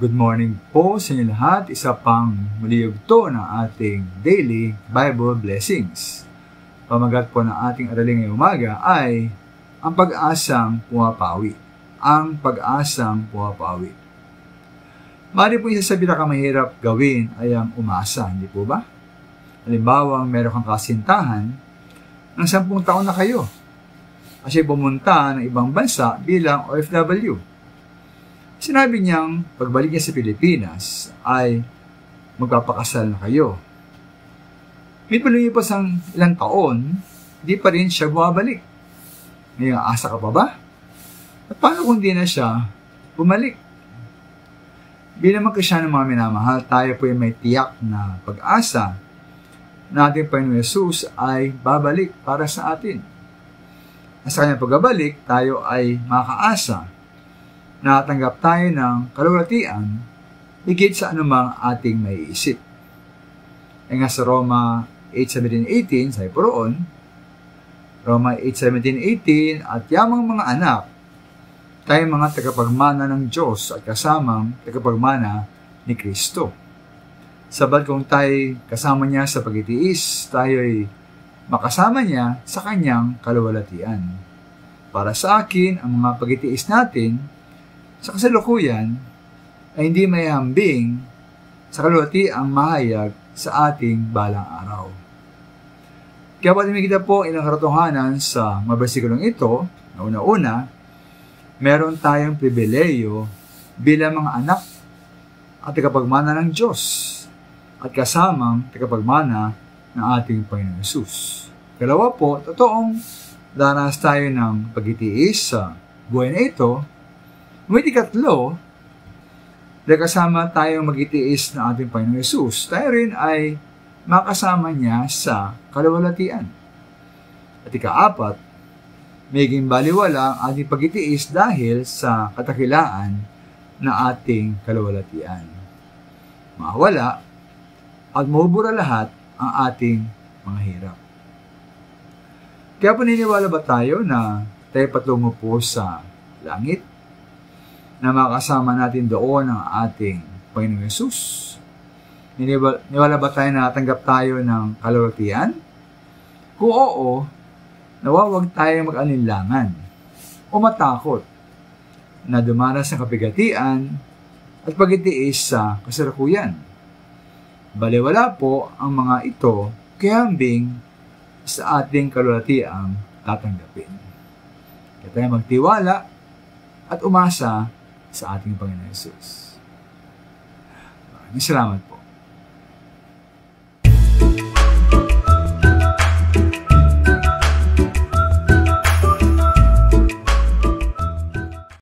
Good morning po sa inyo lahat. Isa pang muli yugto ng ating daily Bible blessings. Pamagat po ng ating aralin ngayong umaga ay ang pag-asang pumapawi. Ang pag-asang pumapawi. Mari po isa sa pinakamahirap gawin ay ang umasa, hindi po ba? Halimbawa, meron kang kasintahan ng 10 taon na kayo. Kasi pumunta ng ibang bansa bilang OFW. Sinabi niyang pagbalik niya sa Pilipinas ay magpapakasal na kayo. Lumipas ang ilang taon, di pa rin siya bumabalik. Ngayon, asa ka pa ba? At paano kung di na siya bumalik? Bilang mga Kristiyanong mga minamahal, tayo po ay may tiyak na pag-asa na ating Panginoon Yesus ay babalik para sa atin. At sa kanyang pagbabalik, tayo ay makaasa nakatanggap tayo ng kalulatian higit sa anumang ating maiisip. E nga sa Roma 8:17-18, sabi po roon, Roma 8:17-18, at yamang mga anak, tayo mga tagapagmana ng Diyos at kasamang tagapagmana ni Kristo. Sabat kung tayo kasama niya sa pagtitiis, tayo ay makasama niya sa kanyang kaluwalhatian. Para sa akin, ang mga pagtitiis natin sa kasalukuyan ay hindi may hambing sa kaluwalhati ang mahayag sa ating balang araw. Kaya patimigita po ilang katotohanan sa mga bersikulong ito, na una-una, meron tayong pribileyo bilang mga anak at tagapagmana ng Diyos at kasamang tagapagmana ng ating Panginoon Yesus. Kalawa po, totoong danas tayo ng pagtitiis sa buhay na ito. Ngunit ikatlo, dahil kasama tayong magtitiis ng ating Panginoon Yesus, tayo rin ay makasama niya sa kaluwalhatian. At ikaapat, maging baliwala ang ating pagtitiis dahil sa katakilaan ng ating kaluwalhatian. Mawala at mahubura lahat ang ating mga hirap. Kaya paniniwala ba tayo na tayo patungo po sa langit? Na makasama natin doon ang ating Panginoong Yesus? Niwala ba tayo na natanggap tayo ng kaluwalhatian? Kung oo, nawawag tayo mag-alinlangan o matakot na dumanas ng kapigatian at pagtitiis sa kasalukuyan. Baliwala po ang mga ito kaya hambing sa ating kaluwalhatiang tatanggapin. Kaya tayo magtiwala at umasa sa ating Panginoon Yesus. Maraming salamat po.